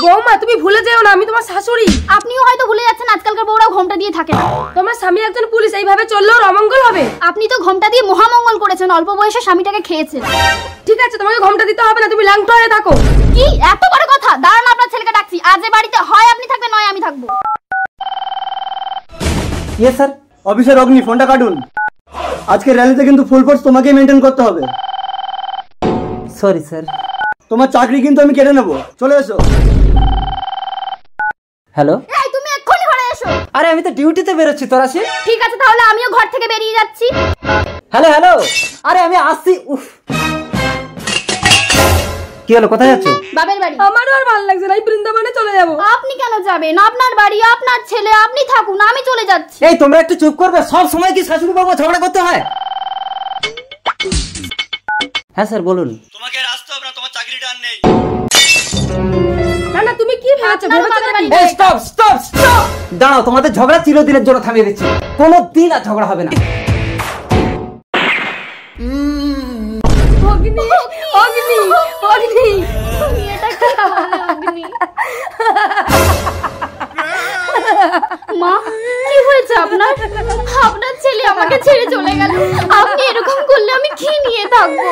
বৌমা তুমি ভুলে যেও না, আমি তোমার শাশুড়ি। আপনিও হয়তো ভুলে যাচ্ছেন আজকালকার বউরা ঘোমটা দিয়ে থাকে না। তোমার স্বামী একজন পুলিশ, এইভাবে চললেও অমঙ্গল হবে। আপনি তো ঘোমটা দিয়ে মহামঙ্গল করেছেন, অল্প বয়সে স্বামীটাকে খেয়েছেন। ঠিক আছে, তোমাকে ঘোমটা দিতে হবে না, তুমি ল্যাংটা হয়ে থাকো। কি এত বড় কথা? দাঁড়ান, আপনার ছেলেকে ডাকছি। আজ এ বাড়িতে হয় আপনি থাকবেন, নয় আমি থাকবো। ইয়ে স্যার। অফিসার অগ্নি, ফোনটা কাটুন। আজকে র্যালিতে কিন্তু ফুল ফোর্স তোমাকেই মেনটেন করতে হবে। Sorry sir. তোমার চাকরি কিন্তু আমি কেটে নেবো, চলে এসো। হ্যালো। এই তুমি এক্ষুনি ঘরে এসো। আরে আমি তো ডিউটিতে বেরোচ্ছি, তোর আসি। ঠিক আছে, তাহলে আমিও ঘর থেকে বেরিয়ে যাচ্ছি। Hello hello. আরে আমি আসছি। উফ, কি হলো, কোথায় যাচ্ছ? বাবের বাড়ি। আমারও আর ভালো লাগছে না, এই বৃন্দাবনে চলে যাবো। আপনি কেন যাবেন? আপনার বাড়ি, আপনার ছেলে, আপনি থাকুন, আমি চলে যাচ্ছি। এই তোমরা একটু চুপ করবে, সব সময় কি শাশুড়ি বাবা ঝগড়া করতে হয়? হ্যাঁ স্যার বলুন। তোমাকে আর আসতে হবে না, তোমার চাকরিটা আর নেই। না না, তুমি কি ভেবেছো? এই স্টপ স্টপ স্টপ, দাঁড়াও, তোমাদের ঝগড়া চিরদিনের জন্য থামিয়ে দিচ্ছি। কোনোদিন আর ঝগড়া হবে না। অগ্নি অগ্নি অগ্নি, তুমি এটা কি বললে অগ্নি? মা, কি হয়েছে আপনার? আপনার ছেলে আমাকে ছেড়ে চলে গেল, আপনি এরকম করলে আমি কি নিয়ে থাকবো?